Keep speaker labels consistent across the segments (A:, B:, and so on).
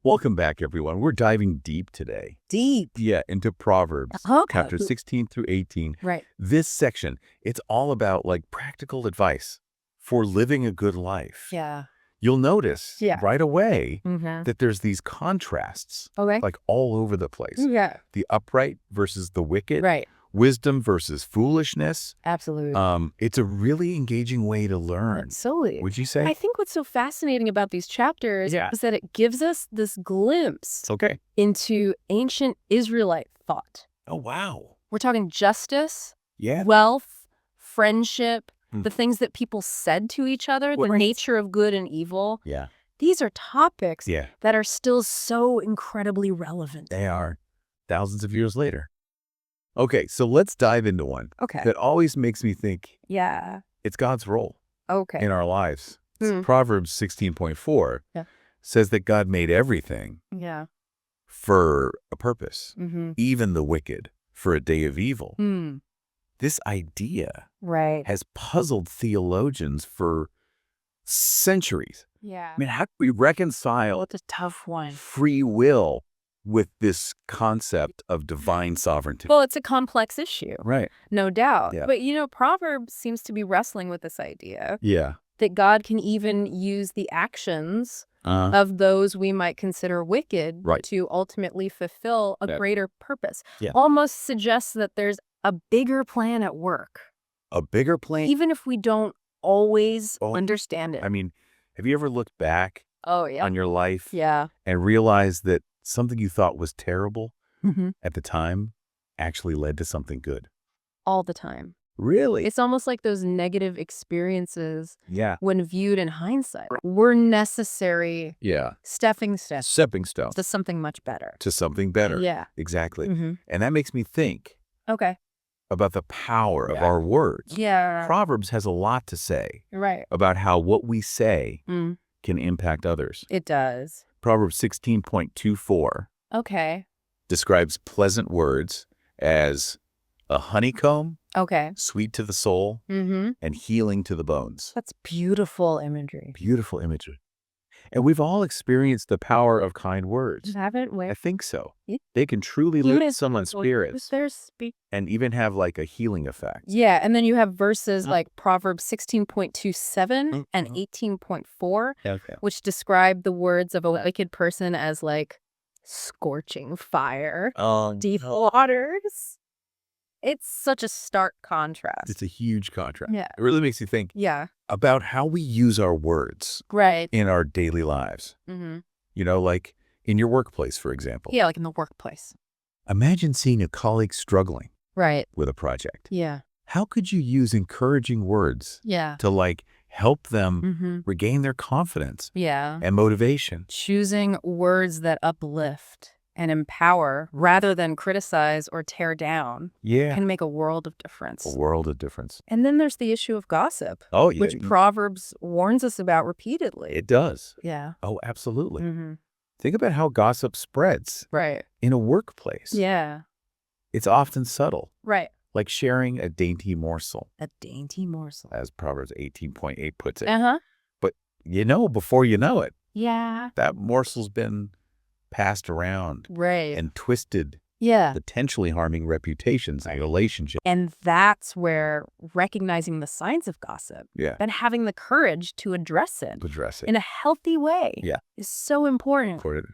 A: Welcome back, everyone. We're diving deep today.
B: Deep.
A: Yeah, into Proverbs,
B: Okay.
A: chapter 16 through 18.
B: Right.
A: This section, it's all about practical advice for living a good life.
B: Yeah.
A: You'll notice
B: Yeah.
A: right away
B: Mm-hmm.
A: that there's these contrasts
B: Okay.
A: all over the place.
B: Yeah.
A: The upright versus the wicked.
B: Right.
A: Wisdom versus foolishness.
B: Absolutely.
A: It's a really engaging way to learn.
B: Absolutely.
A: Would you say?
B: I think what's so fascinating about these chapters
A: Yeah.
B: is that it gives us this glimpse
A: It's okay.
B: into ancient Israelite thought.
A: Oh, wow.
B: We're talking justice,
A: Yeah.
B: wealth, friendship,
A: Mm.
B: the things that people said to each other, the
A: Right.
B: nature of good and evil.
A: Yeah.
B: These are topics
A: Yeah.
B: that are still so incredibly relevant.
A: They are thousands of years later. Okay, so let's dive into one
B: Okay.
A: that always makes me think
B: Yeah.
A: it's God's role
B: Okay.
A: in our lives.
B: Hmm.
A: Proverbs 16.4
B: Yeah.
A: says that God made everything
B: Yeah.
A: for a purpose,
B: Mm-hmm.
A: even the wicked for a day of evil.
B: Hmm.
A: This idea
B: Right.
A: has puzzled theologians for centuries.
B: Yeah.
A: I mean, how do we reconcile
B: It's a tough one.
A: free will with this concept of divine sovereignty?
B: Well, it's a complex issue,
A: Right.
B: no doubt.
A: Yeah.
B: But, Proverbs seems to be wrestling with this idea
A: Yeah.
B: that God can even use the actions
A: Uh,
B: of those we might consider wicked
A: Right.
B: to ultimately fulfill a
A: Yeah.
B: greater purpose.
A: Yeah.
B: Almost suggests that there's a bigger plan at work,
A: a bigger plan.
B: even if we don't always
A: Oh,
B: understand it.
A: I mean, have you ever looked back
B: Oh, yeah.
A: on your life
B: Yeah.
A: and realized that something you thought was terrible
B: Mm-hmm.
A: at the time actually led to something good?
B: All the time.
A: Really?
B: It's almost like those negative experiences,
A: Yeah.
B: when viewed in hindsight, were necessary
A: Yeah.
B: stepping steps
A: Stepping stone
B: to something much better.
A: to something better.
B: Yeah.
A: Exactly.
B: Mm-hmm.
A: And that makes me think
B: Okay.
A: about the power of
B: Yeah.
A: our words.
B: Yeah.
A: Proverbs has a lot to say
B: Right.
A: about how what we say
B: Mm,
A: can impact others.
B: it does.
A: Proverbs 16.24
B: Okay.
A: describes pleasant words as a honeycomb,
B: Okay.
A: sweet to the soul,
B: Mm-hmm.
A: and healing to the bones.
B: That's beautiful imagery.
A: Beautiful imagery. And we've all experienced the power of kind words.
B: Haven't we?
A: I think so.
B: Yeah.
A: They can truly lift someone's spirits
B: There's
A: and even have a healing effect.
B: Yeah, and then you have verses like Proverbs 16.27
A: Mm,
B: and 18.4,
A: Okay.
B: which describe the words of a wicked person as scorching fire, deep waters. It's such a stark contrast.
A: It's a huge contrast.
B: Yeah.
A: It really makes you think
B: Yeah.
A: about how we use our words
B: Right.
A: in our daily lives.
B: Mm-hmm.
A: Like in your workplace, for example.
B: Yeah, like in the workplace.
A: Imagine seeing a colleague struggling
B: Right.
A: with a project.
B: Yeah.
A: How could you use encouraging words
B: Yeah.
A: to help them
B: Mm-hmm.
A: regain their confidence
B: Yeah.
A: and motivation?
B: Choosing words that uplift and empower rather than criticize or tear down
A: Yeah.
B: can make a world of difference.
A: A world of difference.
B: And then there's the issue of gossip,
A: Oh, yeah.
B: which Proverbs warns us about repeatedly.
A: It does.
B: Yeah.
A: Oh, absolutely.
B: Mm-hmm.
A: Think about how gossip spreads
B: Right.
A: in a workplace.
B: Yeah.
A: It's often subtle,
B: Right.
A: like sharing a dainty morsel,
B: A dainty morsel.
A: as Proverbs 18.8 puts it.
B: Uh-huh.
A: But before you know it,
B: Yeah.
A: that morsel's been passed around
B: Right.
A: and twisted,
B: Yeah.
A: potentially harming reputations and relationships.
B: And that's where recognizing the signs of gossip
A: Yeah.
B: and having the courage to address it
A: Address it.
B: in a healthy way
A: Yeah.
B: is so important.
A: Important.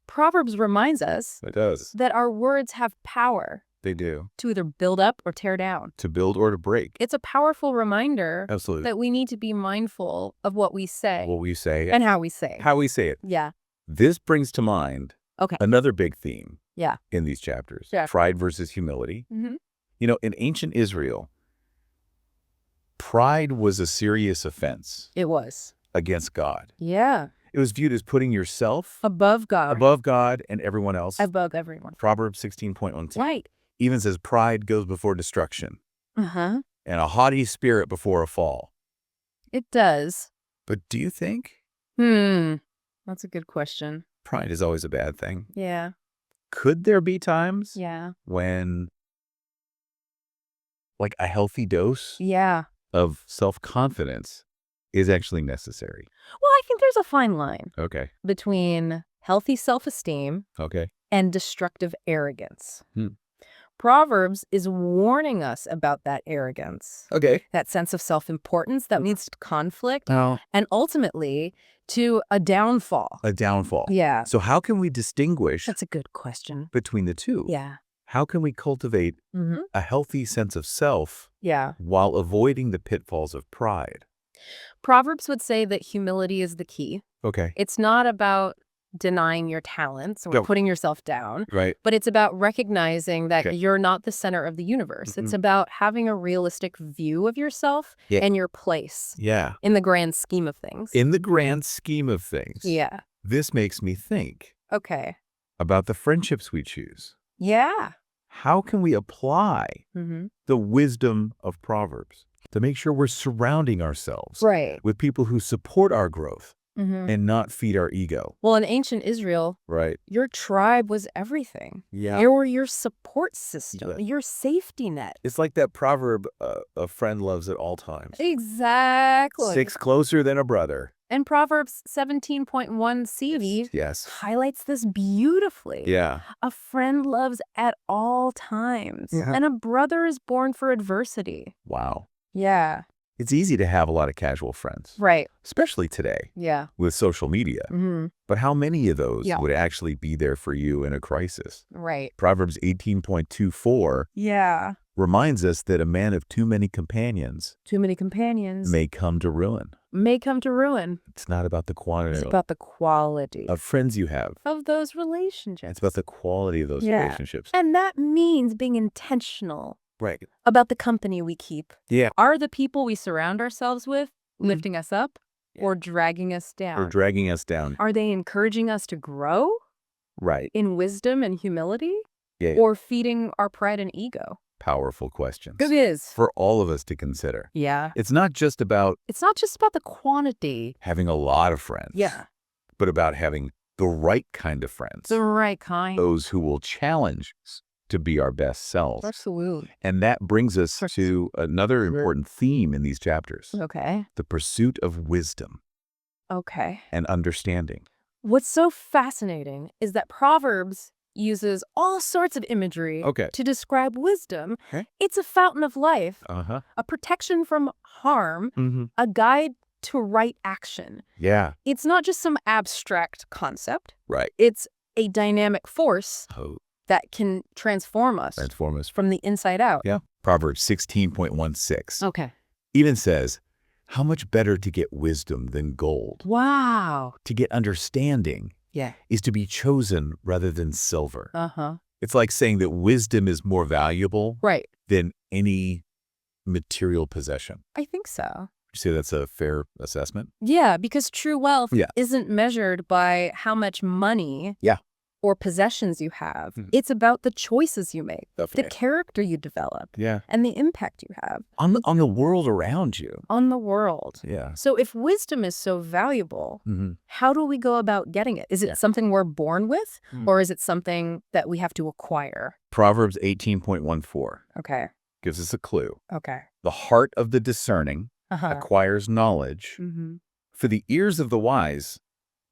B: Proverbs reminds us
A: It does.
B: that our words have power
A: They do.
B: to either build up or tear down.
A: To build or to break.
B: It's a powerful reminder
A: Absolutely.
B: that we need to be mindful of what we say
A: What we say
B: and how we say.
A: how we say it.
B: Yeah.
A: This brings to mind
B: Okay.
A: another big theme
B: Yeah.
A: in these chapters.
B: Yeah.
A: Pride versus humility.
B: Mm-hmm.
A: In ancient Israel, pride was a serious offense
B: It was.
A: against God.
B: Yeah.
A: It was viewed as putting yourself
B: Above God.
A: above God and everyone else.
B: Above everyone.
A: Proverbs 16.12
B: Right.
A: even says pride goes before destruction
B: Uh-huh.
A: and a haughty spirit before a fall.
B: It does.
A: But do you think
B: That's a good question.
A: pride is always a bad thing?
B: Yeah.
A: Could there be times
B: Yeah.
A: when a healthy dose
B: Yeah.
A: of self-confidence is actually necessary?
B: Well, I think there's a fine line
A: Okay.
B: between healthy self-esteem,
A: Okay.
B: and destructive arrogance.
A: Hmm.
B: Proverbs is warning us about that arrogance,
A: Okay.
B: that sense of self-importance that leads to conflict,
A: Oh.
B: and ultimately to a downfall.
A: A downfall.
B: Yeah,
A: So how can we distinguish
B: that's a good question.
A: between the two?
B: Yeah.
A: How can we cultivate
B: Mm-hmm.
A: a healthy sense of self
B: Yeah.
A: while avoiding the pitfalls of pride?
B: Proverbs would say that humility is the key.
A: Okay.
B: It's not about denying your talents or
A: No.
B: putting yourself down,
A: Right.
B: but it's about recognizing that
A: Okay.
B: you're not the center of the universe. It's
A: Mhm.
B: about having a realistic view of yourself
A: Yeah.
B: and your place
A: Yeah.
B: in the grand scheme of things.
A: In the grand scheme of things,
B: Yeah.
A: this makes me think
B: Okay.
A: about the friendships we choose.
B: Yeah.
A: How can we apply
B: Mm-hmm.
A: the wisdom of Proverbs to make sure we're surrounding ourselves
B: Right.
A: with people who support our growth
B: Mm-hmm.
A: and not feed our ego?
B: Well, in ancient Israel,
A: Right.
B: your tribe was everything.
A: Yeah.
B: They were your support system,
A: Yeah.
B: your safety net.
A: It's like that proverb, a friend loves at all times.
B: Exactly.
A: Sticks closer than a brother.
B: And Proverbs 17.1c
A: Yes.
B: highlights this beautifully.
A: Yeah.
B: A friend loves at all times,
A: Yeah.
B: and a brother is born for adversity.
A: Wow.
B: Yeah.
A: It's easy to have a lot of casual friends,
B: Right.
A: especially today
B: Yeah.
A: with social media.
B: Mm-hmm.
A: But how many of those
B: Yeah.
A: would actually be there for you in a crisis?
B: Right.
A: Proverbs 18.24
B: Yeah.
A: reminds us that a man of too many companions
B: Too many companions
A: may come to ruin.
B: may come to ruin.
A: It's not about the
B: It's
A: quantity
B: about the quality
A: of friends you have.
B: of those relationships.
A: It's about the quality of those
B: Yeah.
A: relationships.
B: And that means being intentional
A: Right.
B: about the company we keep.
A: Yeah.
B: Are the people we surround ourselves with lifting us up
A: Yeah.
B: or dragging us down?
A: Or dragging us down.
B: Are they encouraging us to grow
A: Right.
B: in wisdom and humility?
A: Yeah.
B: Or feeding our pride and ego?
A: Powerful questions
B: It is.
A: for all of us to consider.
B: Yeah.
A: It's not just about
B: It's not just about the quantity.
A: having a lot of friends.
B: Yeah.
A: But about having the right kind of friends.
B: The right kind.
A: Those who will challenge us to be our best selves.
B: Absolutely.
A: And that brings us to another important theme in these chapters.
B: Okay.
A: The pursuit of wisdom
B: Okay.
A: and understanding.
B: What's so fascinating is that Proverbs uses all sorts of imagery
A: Okay.
B: to describe wisdom.
A: Okay.
B: It's a fountain of life,
A: Uh-huh.
B: a protection from harm,
A: Mm-hmm.
B: a guide to right action.
A: Yeah.
B: It's not just some abstract concept.
A: Right.
B: It's a dynamic force
A: Oh,
B: that can transform us
A: transform us.
B: from the inside out.
A: Yeah. Proverbs 16.16
B: Okay.
A: even says, how much better to get wisdom than gold.
B: Wow.
A: To get understanding
B: Yeah.
A: is to be chosen rather than silver.
B: Uh-huh.
A: It's like saying that wisdom is more valuable
B: Right.
A: than any material possession.
B: I think so.
A: You say that's a fair assessment?
B: Yeah, because true wealth
A: Yeah.
B: isn't measured by how much money
A: Yeah.
B: or possessions you have.
A: Mhm.
B: It's about the choices you make, the
A: Definitely.
B: character you develop,
A: Yeah.
B: and the impact you have
A: On the world around you.
B: on the world.
A: Yeah.
B: So if wisdom is so valuable,
A: Mm-hmm.
B: how do we go about getting it? Is it
A: Yeah.
B: something we're born with,
A: Mm.
B: or is it something that we have to acquire?
A: Proverbs 18.14
B: Okay.
A: gives us a clue.
B: Okay.
A: The heart of the discerning
B: Uh-huh.
A: acquires knowledge.
B: Mm-hmm.
A: For the ears of the wise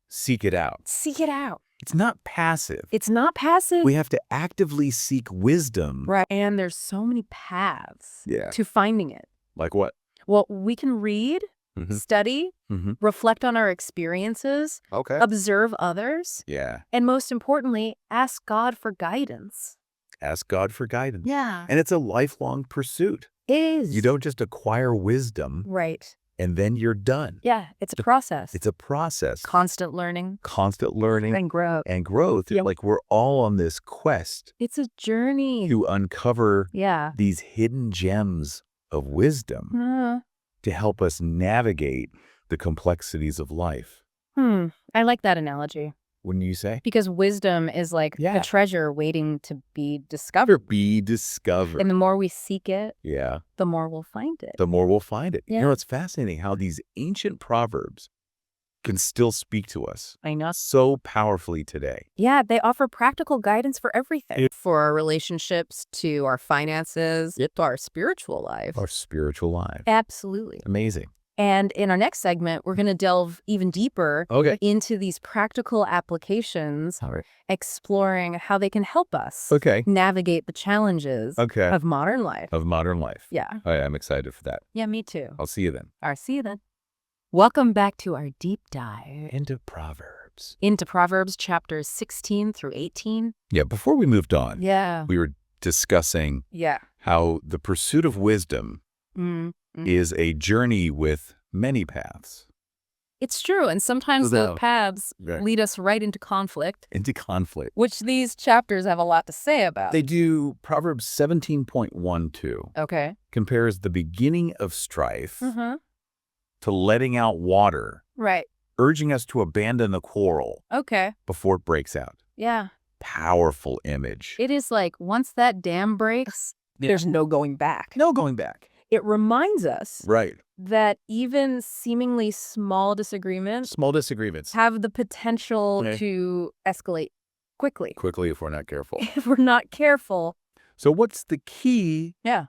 A: seek it out.
B: Seek it out.
A: It's not passive.
B: It's not passive.
A: We have to actively seek wisdom.
B: Right. And there's so many paths
A: Yeah.
B: to finding it.
A: Like what?
B: Well, we can read,
A: Mhm.
B: study,
A: Mhm.
B: reflect on our experiences,
A: Okay.
B: observe others,
A: Yeah.
B: and most importantly, ask God for guidance.
A: Ask God for guidance.
B: Yeah.
A: And it's a lifelong pursuit.
B: It is.
A: You don't just acquire wisdom
B: Right.
A: and then you're done.
B: Yeah. It's a process.
A: It's a process.
B: Constant learning
A: Constant learning
B: and growth.
A: and growth.
B: Yep.
A: Like we're all on this quest
B: It's a journey.
A: to uncover
B: Yeah.
A: these hidden gems of wisdom
B: Uh,
A: to help us navigate the complexities of life.
B: I like that analogy
A: Wouldn't you say?
B: because wisdom is like
A: Yeah.
B: a treasure waiting to be discovered.
A: Be discovered.
B: And the more we seek it,
A: Yeah.
B: the more we'll find it.
A: The more we'll find it.
B: Yeah.
A: You know, it's fascinating how these ancient proverbs can still speak to us
B: I know.
A: so powerfully today.
B: Yeah, they offer practical guidance for everything.
A: Yeah.
B: For our relationships, to our finances, to our spiritual life.
A: Our spiritual life.
B: Absolutely.
A: Amazing.
B: And in our next segment, we're going to delve even deeper
A: Okay.
B: into these practical applications,
A: All right.
B: exploring how they can help us
A: Okay.
B: navigate the challenges
A: Okay.
B: of modern life.
A: Of modern life.
B: Yeah.
A: All right, I'm excited for that.
B: Yeah, me too.
A: I'll see you then.
B: All right, see you then. Welcome back to our deep dive
A: Into Proverbs.
B: into Proverbs chapters 16 through 18.
A: Yeah, before we moved on,
B: Yeah.
A: we were discussing
B: Yeah.
A: how the pursuit of wisdom is a journey with many paths.
B: It's true. And sometimes those paths lead us right into conflict,
A: Into conflict.
B: which these chapters have a lot to say about.
A: They do. Proverbs 17.12
B: Okay.
A: compares the beginning of strife to letting out water,
B: Right.
A: urging us to abandon the quarrel
B: Okay.
A: before it breaks out.
B: Yeah.
A: Powerful image.
B: It is like once that dam breaks, there's no going back.
A: No going back.
B: It reminds us
A: Right.
B: that even seemingly small disagreements
A: Small disagreements.
B: have the potential to escalate quickly
A: Quickly if we're not careful.
B: if we're not careful.
A: So what's the key
B: Yeah.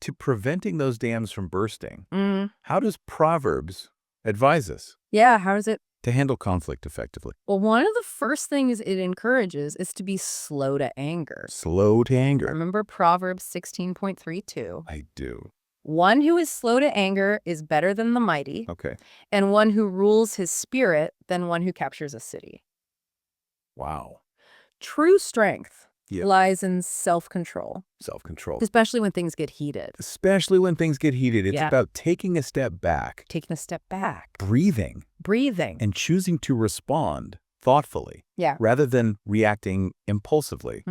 A: to preventing those dams from bursting?
B: Mm.
A: How does Proverbs advise us
B: Yeah. How does it?
A: to handle conflict effectively?
B: Well, one of the first things it encourages is to be slow to anger.
A: Slow to anger.
B: Remember Proverbs 16.32.
A: I do.
B: One who is slow to anger is better than the mighty,
A: Okay.
B: and one who rules his spirit than one who captures a city.
A: Wow.
B: True strength
A: Yeah.
B: lies in self-control,
A: Self-control.
B: especially when things get heated.
A: Especially when things get heated. It's
B: Yeah.
A: about taking a step back,
B: Taking a step back,
A: breathing,
B: breathing.
A: and choosing to respond thoughtfully
B: Yeah.
A: rather than reacting impulsively.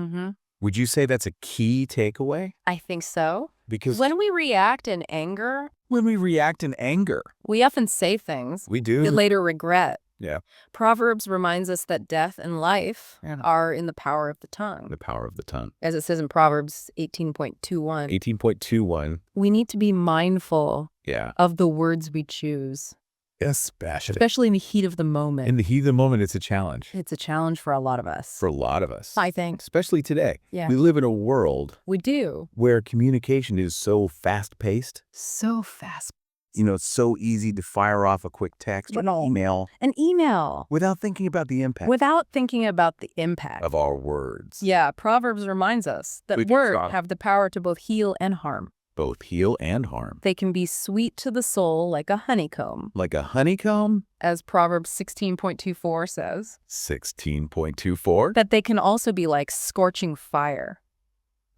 A: Would you say that's a key takeaway?
B: I think so.
A: Because
B: When we react in anger,
A: when we react in anger,
B: we often say things
A: we
B: we
A: do.
B: later regret.
A: Yeah.
B: Proverbs reminds us that death and life are in the power of the tongue.
A: The power of the tongue.
B: As it says in Proverbs 18.21,
A: 18.21.
B: we need to be mindful
A: Yeah.
B: of the words we choose, especially in the heat of the moment.
A: In the heat of the moment, it's a challenge
B: It's a challenge for a lot of us.
A: for a lot of us.
B: I think.
A: Especially today.
B: Yeah.
A: We live in a world
B: We do.
A: where communication is so fast-paced.
B: So fast.
A: You know, it's so easy to fire off a quick text or email
B: An email.
A: without thinking about the impact
B: Without thinking about the impact.
A: of our words.
B: Yeah, Proverbs reminds us that
A: Good
B: words
A: job.
B: have the power to both heal and harm.
A: Both heal and harm.
B: They can be sweet to the soul like a honeycomb,
A: Like a honeycomb,
B: as Proverbs 16.24 says,
A: 16.24.
B: that they can also be like scorching fire,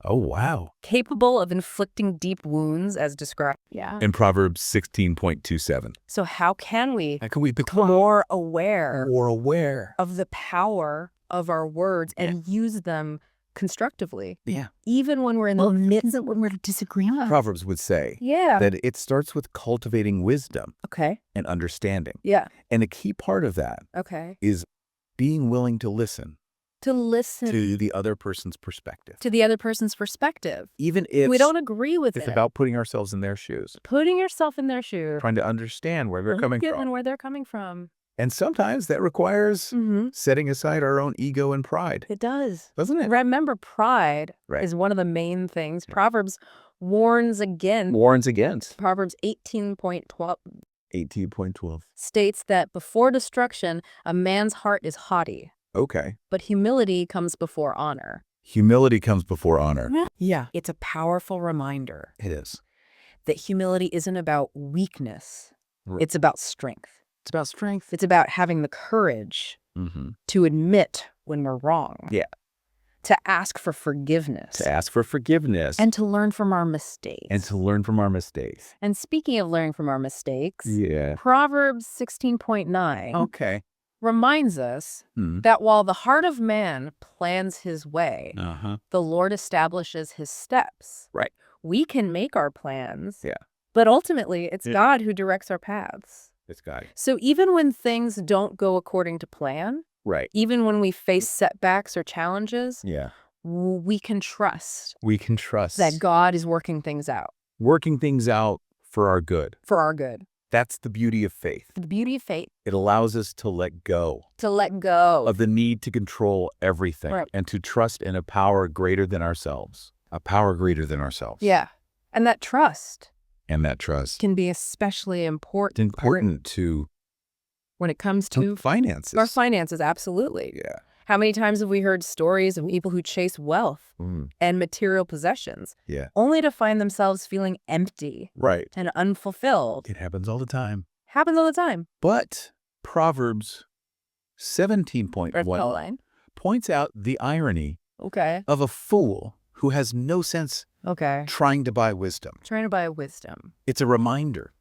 A: Oh, wow.
B: capable of inflicting deep wounds as described. Yeah.
A: In Proverbs 16.27.
B: So how can we
A: How can we become
B: more aware
A: more aware?
B: of the power of our words and use them constructively,
A: Yeah.
B: even when we're in the midst of when we're disagreeing?
A: Proverbs would say
B: Yeah.
A: that it starts with cultivating wisdom
B: Okay.
A: and understanding.
B: Yeah.
A: And a key part of that
B: Okay.
A: is being willing to listen
B: To listen
A: to the other person's perspective.
B: to the other person's perspective.
A: Even if
B: We don't agree with
A: it's
B: it.
A: about putting ourselves in their shoes,
B: Putting yourself in their shoes.
A: trying to understand where they're coming
B: And
A: from.
B: where they're coming from.
A: And sometimes that requires
B: Mm-hmm.
A: setting aside our own ego and pride,
B: It does.
A: doesn't it?
B: Remember, pride
A: Right.
B: is one of the main things. Proverbs warns against.
A: Warns against.
B: Proverbs 18.12
A: 18.12.
B: states that before destruction, a man's heart is haughty,
A: Okay.
B: but humility comes before honor.
A: Humility comes before honor.
B: Yeah. It's a powerful reminder
A: It is.
B: that humility isn't about weakness.
A: Right.
B: It's about strength.
A: It's about strength.
B: It's about having the courage
A: Mm-hmm.
B: to admit when we're wrong.
A: Yeah.
B: To ask for forgiveness.
A: To ask for forgiveness
B: And to learn from our mistakes.
A: and to learn from our mistakes.
B: And speaking of learning from our mistakes,
A: Yeah.
B: Proverbs 16.9
A: Okay.
B: reminds us
A: Hmm.
B: that while the heart of man plans his way,
A: Uh-huh.
B: the Lord establishes his steps.
A: Right.
B: We can make our plans,
A: Yeah.
B: but ultimately it's
A: Yeah.
B: God who directs our paths.
A: This guy.
B: So even when things don't go according to plan,
A: Right.
B: even when we face setbacks or challenges,
A: Yeah.
B: we can trust
A: We can trust
B: that God is working things out
A: working things out for our good.
B: for our good.
A: That's the beauty of faith.
B: The beauty of faith,
A: It allows us to let go
B: to let go.
A: of the need to control everything
B: Right.
A: and to trust in a power greater than ourselves. A power greater than ourselves.
B: Yeah. And that trust
A: And that trust.
B: can be especially important.
A: Important to
B: When it comes to
A: finances.
B: our finances, absolutely.
A: Yeah.
B: How many times have we heard stories of people who chase wealth and material possessions
A: Yeah.
B: only to find themselves feeling empty
A: Right.
B: and unfulfilled?
A: It happens all the time.
B: Happens all the time.
A: But Proverbs
B: First
A: 17.1
B: line.
A: points out the irony
B: Okay.
A: of a fool who has no sense
B: Okay.
A: trying to buy wisdom.
B: Trying to buy wisdom.
A: It's a reminder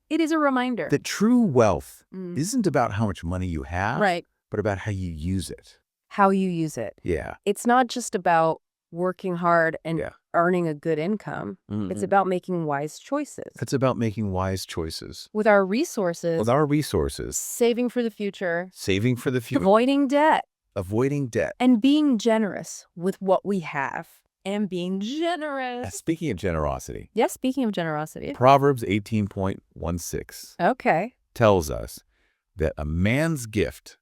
B: It is a reminder.
A: that true wealth
B: Mm.
A: isn't about how much money you have,
B: Right.
A: but about how you use it.
B: How you use it.
A: Yeah.
B: It's not just about working hard and
A: Yeah.
B: earning a good income. It's about making wise choices.
A: It's about making wise choices.
B: With our resources,
A: With our resources,
B: saving for the future,
A: saving for the future,
B: avoiding debt,
A: avoiding debt.
B: and being generous with what we have. And being generous.
A: Speaking of generosity,
B: Yes, speaking of generosity.
A: Proverbs 18.16
B: Okay.
A: tells us that a man's gift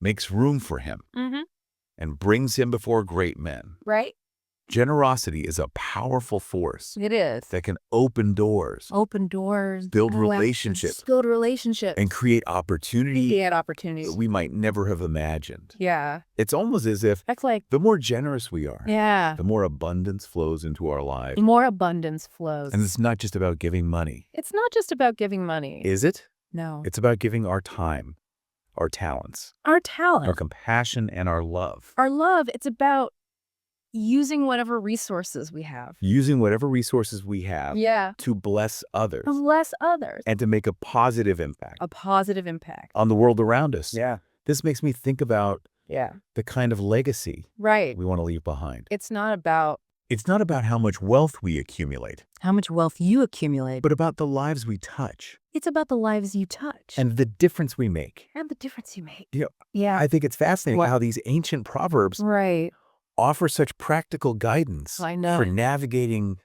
A: makes room for him
B: Mm-hmm.
A: and brings him before great men.
B: Right?
A: Generosity is a powerful force
B: It is.
A: that can open doors,
B: Open doors.
A: build relationships,
B: Build relationships.
A: and create opportunity
B: Create opportunities.
A: that we might never have imagined.
B: Yeah.
A: It's almost as if
B: That's like,
A: the more generous we are,
B: yeah.
A: the more abundance flows into our lives.
B: More abundance flows.
A: And it's not just about giving money,
B: It's not just about giving money.
A: is it?
B: No.
A: It's about giving our time, our talents,
B: Our talent.
A: our compassion, and our love.
B: Our love. It's about using whatever resources we have.
A: Using whatever resources we have
B: Yeah.
A: to bless others
B: To bless others.
A: and to make a positive impact
B: A positive impact.
A: on the world around us.
B: Yeah.
A: This makes me think about
B: Yeah.
A: the kind of legacy
B: Right.
A: we want to leave behind.
B: It's not about
A: It's not about how much wealth we accumulate,
B: how much wealth you accumulate,
A: but about the lives we touch
B: it's about the lives you touch
A: and the difference we make.
B: and the difference you make.
A: You know,
B: Yeah.
A: I think it's fascinating
B: What?
A: how these ancient proverbs
B: Right.
A: offer such practical guidance
B: I know.
A: for navigating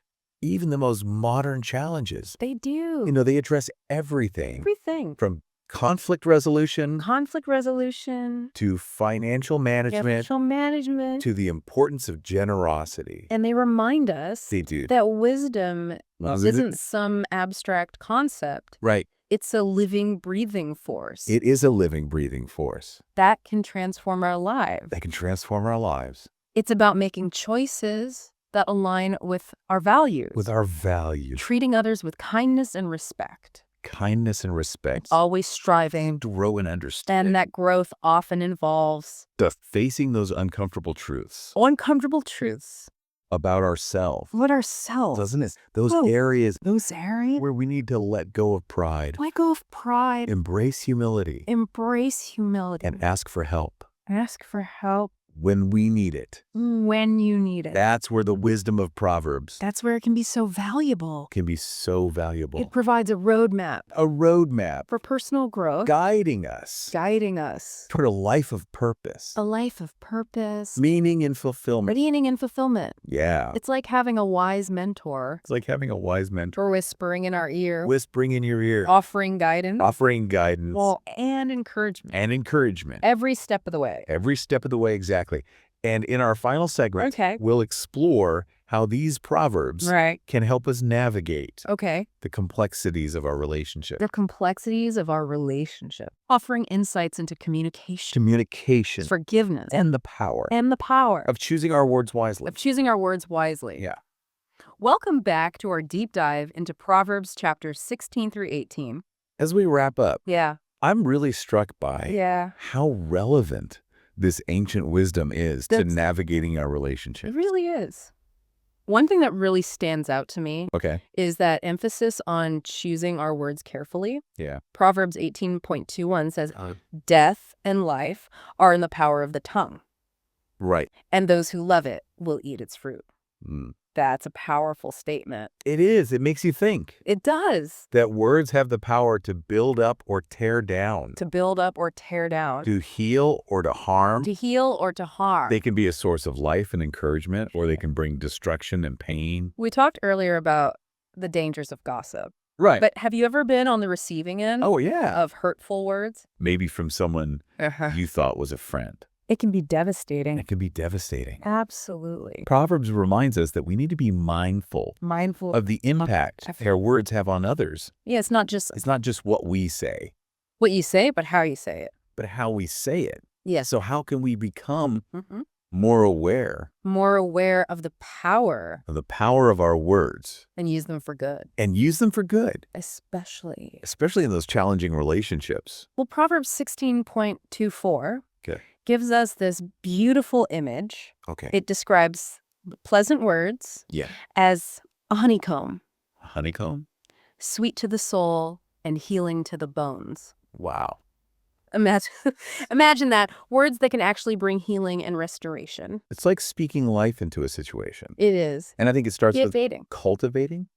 A: even the most modern challenges.
B: They do.
A: You know, they address everything
B: Everything.
A: from conflict resolution
B: Conflict resolution,
A: to financial management
B: financial management.
A: to the importance of generosity.
B: And they remind us
A: They do.
B: that wisdom isn't some abstract concept.
A: Right.
B: It's a living, breathing force
A: It is a living, breathing force
B: that can transform our lives.
A: that can transform our lives
B: It's about making choices that align with our values,
A: with our values,
B: treating others with kindness and respect,
A: kindness and respect,
B: always striving.
A: grow and understand,
B: And that growth often involves
A: facing those uncomfortable truths
B: uncomfortable truths
A: about ourselves,
B: about ourselves.
A: doesn't it? Those
B: Oh.
A: areas
B: Those areas.
A: where we need to let go of pride,
B: Let go of pride.
A: embrace humility,
B: Embrace humility.
A: and ask for help
B: Ask for help
A: when we need it.
B: when you need it.
A: That's where the wisdom of Proverbs
B: That's where it can be so valuable.
A: can be so valuable.
B: It provides a roadmap
A: A roadmap
B: for personal growth,
A: guiding us
B: guiding us.
A: toward a life of purpose,
B: A life of purpose,
A: meaning and fulfillment.
B: meaning and fulfillment.
A: Yeah.
B: It's like having a wise mentor
A: It's like having a wise mentor
B: whispering in our ear,
A: whispering in your ear,
B: offering guidance,
A: offering guidance
B: and encouragement
A: and encouragement
B: every step of the way.
A: every step of the way. Exactly. And in our final segment,
B: Okay.
A: we'll explore how these proverbs
B: Right.
A: can help us navigate
B: Okay.
A: the complexities of our relationship.
B: The complexities of our relationship, offering insights into communication,
A: Communication
B: forgiveness,
A: and the power
B: and the power
A: of choosing our words wisely.
B: of choosing our words wisely.
A: Yeah.
B: Welcome back to our deep dive into Proverbs chapters 16 through 18.
A: As we wrap up,
B: Yeah.
A: I'm really struck by
B: Yeah.
A: how relevant this ancient wisdom is to
B: That's-
A: navigating our
B: It
A: relationship.
B: really is. One thing that really stands out to me
A: Okay.
B: is that emphasis on choosing our words carefully.
A: Yeah.
B: Proverbs 18.21 says, "Death and life are in the power of the tongue,
A: Right.
B: and those who love it will eat its fruit."
A: Mm.
B: That's a powerful statement.
A: It is. It makes you think
B: It does.
A: that words have the power to build up or tear down,
B: To build up or tear down,
A: to heal or to harm.
B: to heal or to harm.
A: They can be a source of life and encouragement, or they can bring destruction and pain.
B: We talked earlier about the dangers of gossip.
A: Right.
B: But have you ever been on the receiving end
A: Oh, yeah.
B: of hurtful words?
A: Maybe from someone you thought was a friend.
B: It can be devastating.
A: It can be devastating.
B: Absolutely.
A: Proverbs reminds us that we need to be mindful
B: Mindful
A: of the impact our words have on others.
B: Yeah, it's not just
A: It's not just what we say,
B: what you say, but how you say it.
A: but how we say it.
B: Yes.
A: So how can we become more aware
B: More aware of the power
A: of the power of our words
B: and use them for good,
A: and use them for good,
B: especially.
A: especially in those challenging relationships?
B: Well, Proverbs 16.24
A: Okay.
B: gives us this beautiful image.
A: Okay.
B: It describes pleasant words
A: Yeah.
B: as a honeycomb,
A: Honeycomb?
B: sweet to the soul and healing to the bones.
A: Wow.
B: Imagine that. Words that can actually bring healing and restoration.
A: It's like speaking life into a situation.
B: It is.
A: And I think it starts with
B: Cultivating.
A: cultivating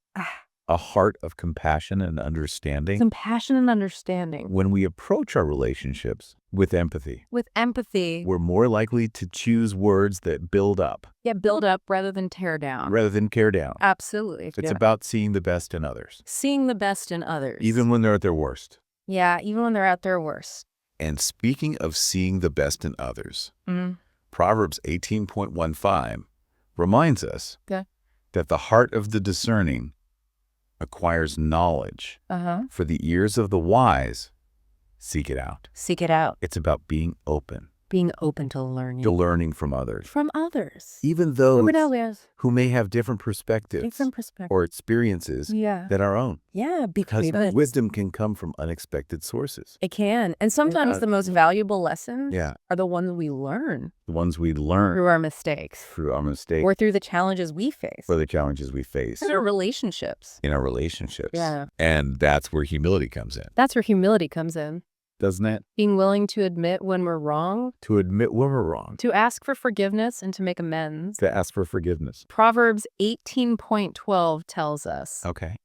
A: a heart of compassion and understanding.
B: Compassion and understanding.
A: When we approach our relationships with empathy,
B: With empathy.
A: we're more likely to choose words that build up
B: Yeah, build up rather than tear down.
A: rather than tear down.
B: Absolutely.
A: It's about seeing the best in others,
B: seeing the best in others.
A: even when they're at their worst.
B: Yeah, even when they're at their worst.
A: And speaking of seeing the best in others,
B: Mm.
A: Proverbs 18.15 reminds us
B: Okay.
A: that the heart of the discerning acquires knowledge. For the ears of the wise seek it out.
B: Seek it out.
A: It's about being open
B: Being open to
A: learning from others.
B: From others.
A: Even those
B: Others.
A: who may have different perspectives
B: Different perspective.
A: or experiences
B: Yeah.
A: than our own.
B: Yeah,
A: Because
B: because
A: wisdom can come from unexpected sources.
B: it can. And sometimes the most valuable lessons
A: Yeah.
B: are the ones we learn
A: The ones we learn
B: through our mistakes
A: through our mistakes
B: or through the challenges we face.
A: or the challenges we face
B: In our relationships.
A: in our relationships.
B: Yeah.
A: And that's where humility comes in,
B: That's where humility comes in.
A: doesn't it?
B: Being willing to admit when we're wrong,
A: To admit when we're wrong,
B: to ask for forgiveness and to make amends.
A: to ask for forgiveness.
B: Proverbs 18.12 tells us,
A: Okay.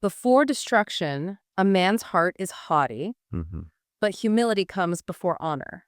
B: before destruction, a man's heart is haughty, but humility comes before honor.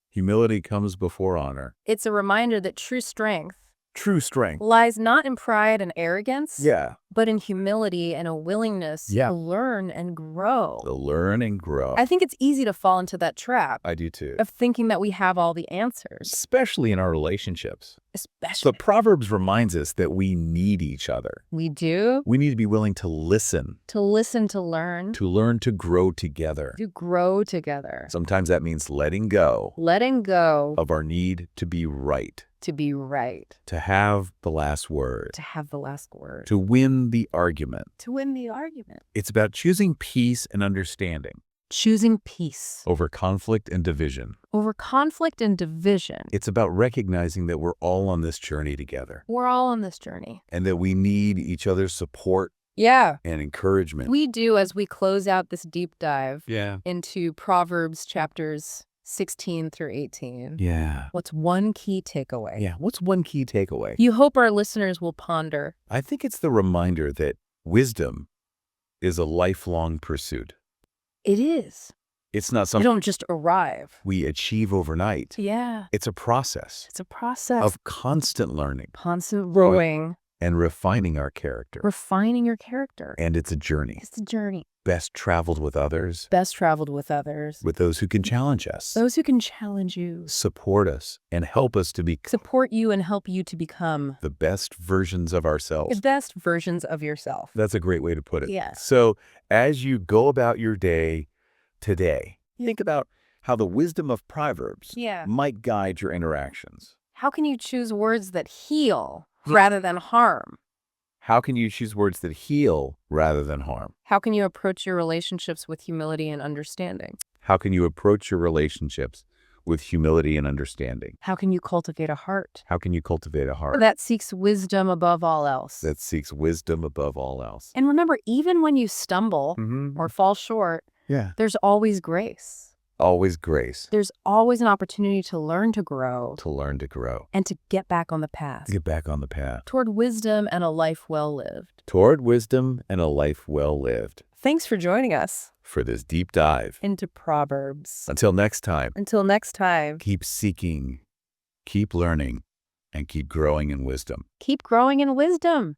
A: Humility comes before honor.
B: It's a reminder that true strength
A: True strength.
B: lies not in pride and arrogance,
A: Yeah.
B: but in humility and a willingness to learn and grow.
A: To learn and grow.
B: I think it's easy to fall into that trap
A: I do too.
B: of thinking that we have all the answers.
A: Especially in our relationships.
B: Especially.
A: The Proverbs reminds us that we need each other.
B: We do.
A: We need to be willing to listen
B: To listen, to learn.
A: to grow together.
B: To grow together.
A: Sometimes that means letting go
B: Letting go
A: of our need to be right,
B: to be right.
A: to have the last word,
B: To have the last word.
A: to win the argument.
B: To win the argument.
A: It's about choosing peace and understanding
B: Choosing peace
A: over conflict and division.
B: over conflict and division.
A: It's about recognizing that we're all on this journey together
B: We're all on this journey.
A: and that we need each other's support
B: Yeah.
A: and encouragement.
B: We do as we close out this deep dive
A: Yeah.
B: into Proverbs chapters 16 through 18.
A: Yeah.
B: What's one key takeaway?
A: Yeah. What's one key takeaway?
B: You hope our listeners will ponder.
A: I think it's the reminder that wisdom is a lifelong pursuit.
B: It is.
A: It's not
B: You
A: something
B: don't just arrive.
A: we achieve overnight.
B: Yeah.
A: It's a process
B: It's a process.
A: of constant learning
B: Constant growing,
A: and refining our character.
B: refining your character.
A: And it's a journey
B: It's a journey.
A: best traveled with others,
B: Best traveled with others.
A: with those who can challenge us,
B: Those who can challenge you,
A: support us, and help us to be
B: support you, and help you to become
A: the best versions of ourselves.
B: the best versions of yourself.
A: That's a great way to put it.
B: Yes.
A: So as you go about your day today, think about how the wisdom of Proverbs
B: Yeah.
A: might guide your interactions.
B: How can you choose words that heal rather than harm?
A: How can you choose words that heal rather than harm?
B: How can you approach your relationships with humility and understanding?
A: How can you approach your relationships with humility and understanding?
B: How can you cultivate a heart
A: How can you cultivate a heart
B: that seeks wisdom above all else?
A: that seeks wisdom above all else?
B: And remember, even when you stumble or fall short,
A: Yeah.
B: there's always grace.
A: Always grace
B: There's always an opportunity to learn to grow
A: to learn to grow,
B: and to get back on the path
A: to get back on the path
B: toward wisdom and a life well lived.
A: toward wisdom and a life well lived.
B: Thanks for joining us
A: For this deep dive.
B: into Proverbs.
A: Until next time,
B: Until next time,
A: keep seeking, keep learning, and keep growing in wisdom.
B: keep growing in wisdom.